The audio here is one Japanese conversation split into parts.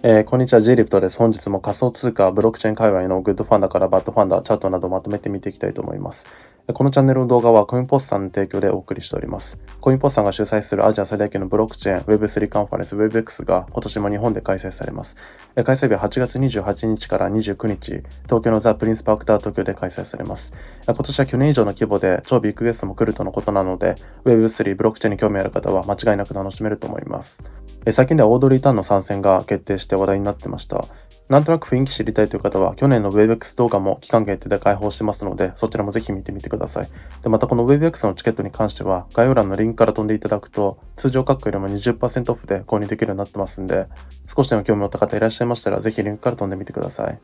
こんにちは、ジェリプトです。本日も仮想通貨、ブロックチェーン界隈のグッドファンダからバッドファンダ、チャートなどまとめて見ていきたいと思います。このチャンネルの動画はコインポスさんの提供でお送りしております。コインポスさんが主催するアジア最大級のブロックチェーン Web3 カンファレンス WebX が今年も日本で開催されます。開催日は8月28日から29日、東京のザ・プリンスパークタワー東京で開催されます。今年は去年以上の規模で超ビッグゲストも来るとのことなので、Web3 ブロックチェーンに興味ある方は間違いなく楽しめると思います。最近ではオードリー・タンの参戦が決定して話題になってました。なんとなく雰囲気知りたいという方は、去年の WebX 動画も期間限定で開放してますので、そちらもぜひ見てみてください。で、またこの WebX のチケットに関しては、概要欄のリンクから飛んでいただくと、通常価格よりも 20% オフで購入できるようになってますんで、少しでも興味を持った方いらっしゃいましたら、ぜひリンクから飛んでみてください。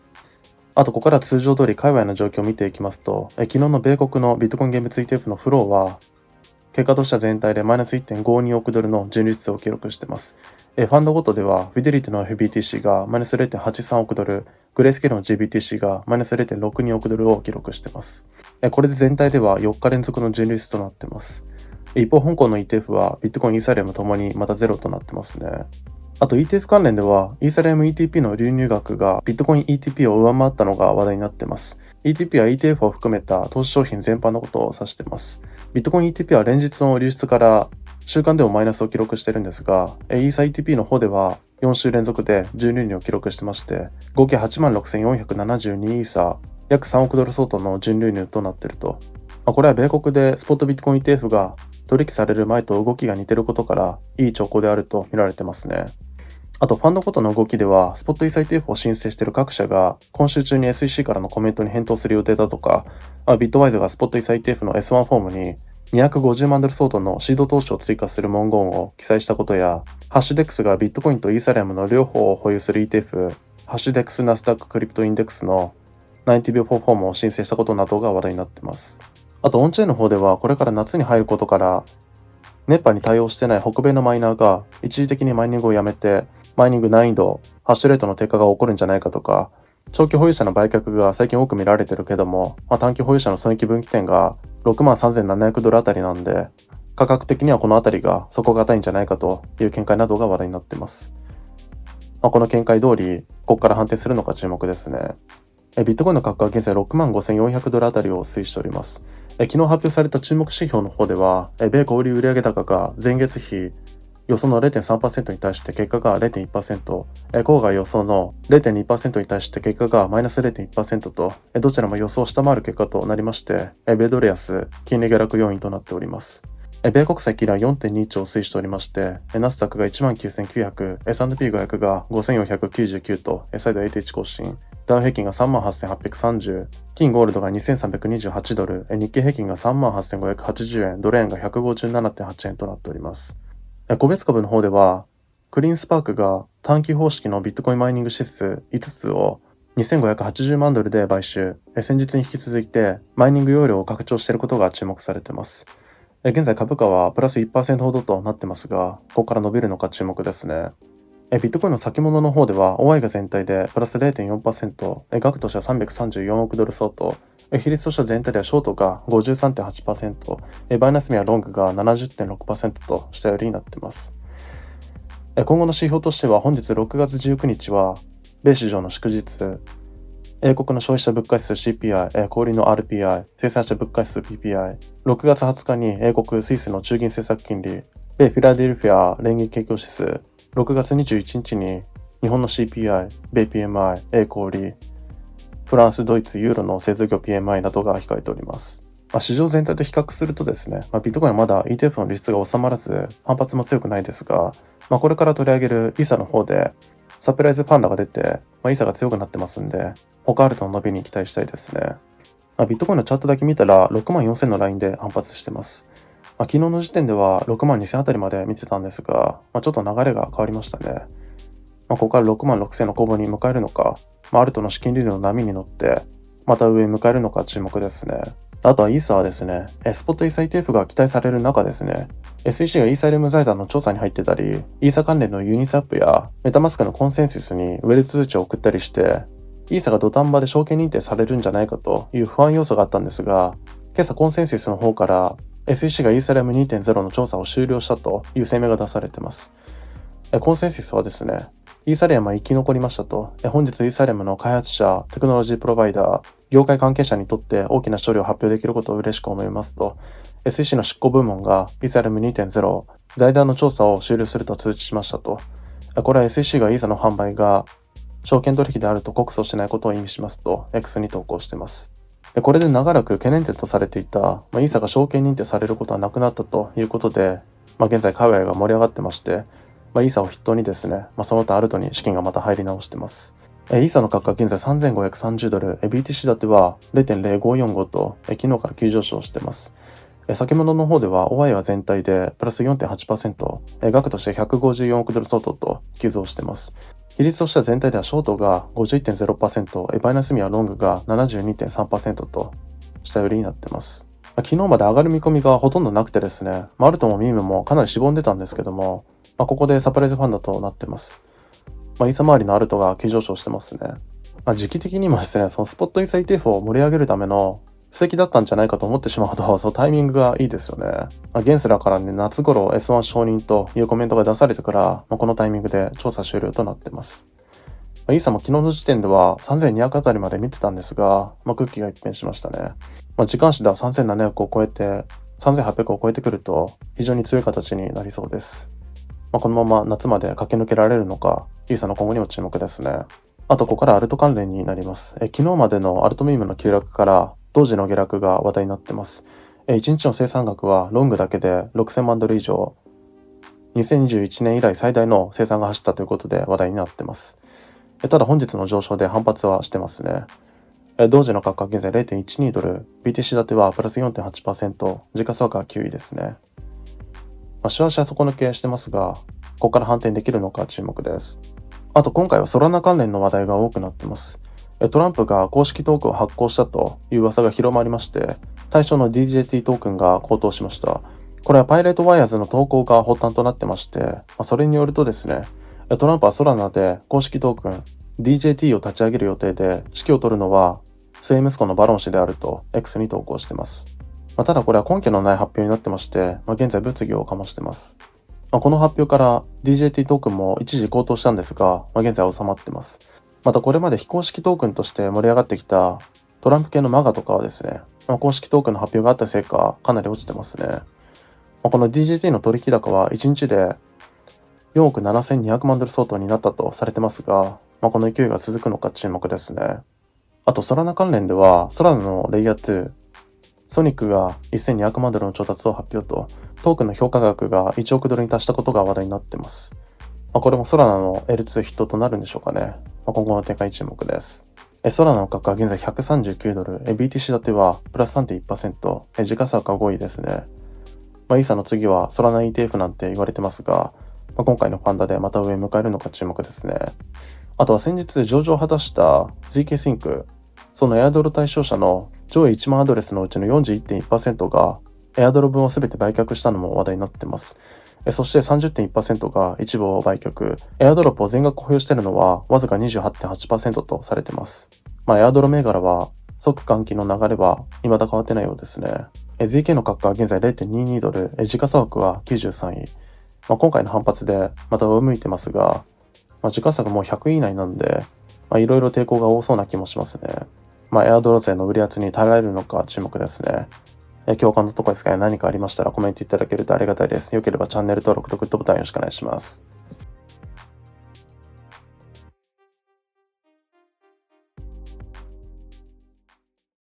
あと、ここから通常通り海外の状況を見ていきますと、昨日の米国のビットコイン現物 ETF のフローは、結果としては全体でマイナス 1.52 億ドルの純利率を記録しています。ファンドごとでは、フィデリティの FBTC がマイナス 0.83 億ドル、グレースケールの GBTC がマイナス 0.62 億ドルを記録しています。これで全体では4日連続の純利率となっています。一方、香港の ETF はビットコイン、イーサリアムともにまたゼロとなってますね。あと ETF 関連では、イーサリアム ETP の流入額がビットコイン ETP を上回ったのが話題になっています。ETP は ETF を含めた投資商品全般のことを指しています。ビットコイン ETP は連日の流出から週間でもマイナスを記録しているんですが、イーサ ETP の方では4週連続で純利入を記録してまして、合計86,472イーサ、約3億ドル相当の純流入となっていると。これは米国でスポットビットコイン ETF が取引される前と動きが似ていることから、いい兆候であると見られてますね。あと、ファンドごとの動きでは、スポットイーサ ETF を申請している各社が、今週中に SEC からのコメントに返答する予定だとか、ビットワイズがスポットイーサ ETF の S1 フォームに、250万ドル相当のシード投資を追加する文言を記載したことや、ハッシュデックスがビットコインとイーサリアムの両方を保有する ETF、ハッシュデックスナスダッククリプトインデックスの90秒フォームを申請したことなどが話題になっています。あと、オンチェーンの方では、これから夏に入ることから、熱波に対応してない北米のマイナーが一時的にマイニングをやめて、マイニング難易度、ハッシュレートの低下が起こるんじゃないかとか、長期保有者の売却が最近多く見られてるけども、短期保有者の損益分岐点が63,700ドルあたりなんで、価格的にはこのあたりが底堅いんじゃないかという見解などが話題になっています。この見解通り、ここから反転するのか注目ですね。ビットコインの価格は現在65,400ドルあたりを推移しております。昨日発表された注目指標の方では、米小売売上高が前月比予想の 0.3% に対して結果が 0.1%、郊外予想の 0.2% に対して結果がマイナス 0.1% と、どちらも予想を下回る結果となりまして、米ドル安、金利下落要因となっております。米国債金利は 4.2 兆を推移しておりまして、ナスダックが 19,900、S&P500 が 5,499 と、再度 ATH 更新、ダウ平均が 38,830、金ゴールドが 2,328 ドル、日経平均が 38,580 円、ドル円が 157.8 円となっております。個別株の方では、クリーンスパークが短期方式のビットコインマイニング指数5つを2,580万ドルで買収、先日に引き続いてマイニング容量を拡張していることが注目されています。現在株価はプラス 1% ほどとなってますが、ここから伸びるのか注目ですね。ビットコインの先物の方では、OI が全体でプラス 0.4%、額としては334億ドル相当、比率としては全体ではショートが 53.8%、バイナス目はロングが 70.6% としたよりになっています。今後の指標としては、本日6月19日は、米市場の祝日、英国の消費者物価指数 CPI、小売の RPI、生産者物価指数 PPI、6月20日に英国、スイスの中銀政策金利、米フィラデルフィア連銀景況指数、6月21日に日本の CPI、米 PMI、小売、フランス、ドイツ、ユーロの製造業 PMI などが控えております。市場全体と比較するとですね、ビットコインはまだ ETF の利出が収まらず、反発も強くないですが、これから取り上げるイーサの方で、サプライズパンダが出て、イーサが強くなってますんで、他あるとの伸びに期待したいですね。ビットコインのチャートだけ見たら、64,000のラインで反発してます。昨日の時点では62,000あたりまで見てたんですが、ちょっと流れが変わりましたね。ここから66,000の攻防に迎えるのか、アルトの資金利入の波に乗って、また上に迎えるのか注目ですね。あとはイーサはですね、スポットイーサ ETF が期待される中ですね、SEC がイーサリアム財団の調査に入ってたり、イーサ関連のユニスアップやメタマスクのコンセンサスにウェル通知を送ったりして、イーサが土壇場で証券認定されるんじゃないかという不安要素があったんですが、今朝コンセンサスの方から SEC がイーサリアム 2.0 の調査を終了したという声明が出されています。コンセンサスはですね、イーサリアムは生き残りましたと。本日イーサリアムの開発者、テクノロジープロバイダー、業界関係者にとって大きな勝利を発表できることを嬉しく思いますと、SEC の執行部門がイーサリアム 2.0 財団の調査を終了すると通知しましたと。これは SEC がイーサの販売が証券取引であると告訴しないことを意味しますと X に投稿しています。これで長らく懸念点とされていた、イーサが証券認定されることはなくなったということで、現在海外が盛り上がってまして、イーサを筆頭にですね、その他アルトに資金がまた入り直してます。イーサの価格は現在3530ドル、BTC 建ては 0.0545 と、昨日から急上昇しています。先物の方では、OI は全体でプラス 4.8%、額として154億ドル相当と急増しています。比率としては全体ではショートが 51.0%、マイナスミはロングが 72.3% と下寄りになっています。昨日まで上がる見込みがほとんどなくてですね、アルトもミームもかなりしぼんでたんですけども、ここでサプライズファンドとなってます。イーサ周りのアルトが急上昇してますね。時期的にもですね、そのスポットイーサ ETF を盛り上げるための布石だったんじゃないかと思ってしまうと、そのタイミングがいいですよね。ゲンスラーからね、夏頃 S1 承認というコメントが出されてから、このタイミングで調査終了となってます。イーサも昨日の時点では3200あたりまで見てたんですが、空気が一変しましたね。時間足では3700を超えて、3800を超えてくると非常に強い形になりそうです。このまま夏まで駆け抜けられるのか、イーサの今後にも注目ですね。あと、ここからアルト関連になります。昨日までのアルトミームの急落から、同時の下落が話題になってます。1日の生産額はロングだけで6000万ドル以上、2021年以来最大の生産が走ったということで話題になってます。ただ本日の上昇で反発はしてますね。同時の価格は現在 0.12 ドル、BTC 建てはプラス 4.8%、時価総額は9位ですね。週足は底抜けしてますが、ここから反転できるのか注目です。あと今回はソラナ関連の話題が多くなってます。トランプが公式トークンを発行したという噂が広まりまして、対象の DJT トークンが高騰しました。これはパイレートワイヤーズの投稿が発端となってまして、それによるとですね、トランプはソラナで公式トークン DJT を立ち上げる予定で、指揮を執るのは末息子のバロン氏であると X に投稿してます。ただこれは根拠のない発表になってまして、現在物議を醸してます。この発表から DJT トークンも一時高騰したんですが、現在収まってます。またこれまで非公式トークンとして盛り上がってきたトランプ系のマガとかはですね、公式トークンの発表があったせいかかなり落ちてますね。この DJT の取引高は1日で4億7200万ドル相当になったとされてますが、この勢いが続くのか注目ですね。あとソラナ関連では、ソラナのレイヤー2、ソニックが1200万ドルの調達を発表と、トークンの評価額が1億ドルに達したことが話題になっています。これもソラナの L2 ヒットとなるんでしょうかね。今後の展開に注目です。ソラナの価格は現在139ドル、BTC 建てはプラス 3.1%、時価総額は5位ですね。イーサの次はソラナ ETF なんて言われてますが、今回のファンダでまた上迎えるのか注目ですね。あとは先日上場を果たした ZK Sync、そのエアドロ対象者の上位1万アドレスのうちの 41.1% がエアドロ分を全て売却したのも話題になっています。そして 30.1% が一部を売却、エアドロップを全額保有しているのはわずか 28.8% とされています。エアドロ銘柄は即換金の流れは未だ変わってないようですね。ZK の価格は現在 0.22 ドル、時価総額は93位。今回の反発でまた上向いてますが、時価総額もう100位以内なんで、いろいろ抵抗が多そうな気もしますね。エアドロ勢の売り圧に耐えられるのか注目ですね。共感のところですが、何かありましたらコメントいただけるとありがたいです。よければチャンネル登録とグッドボタンよろしくお願いします。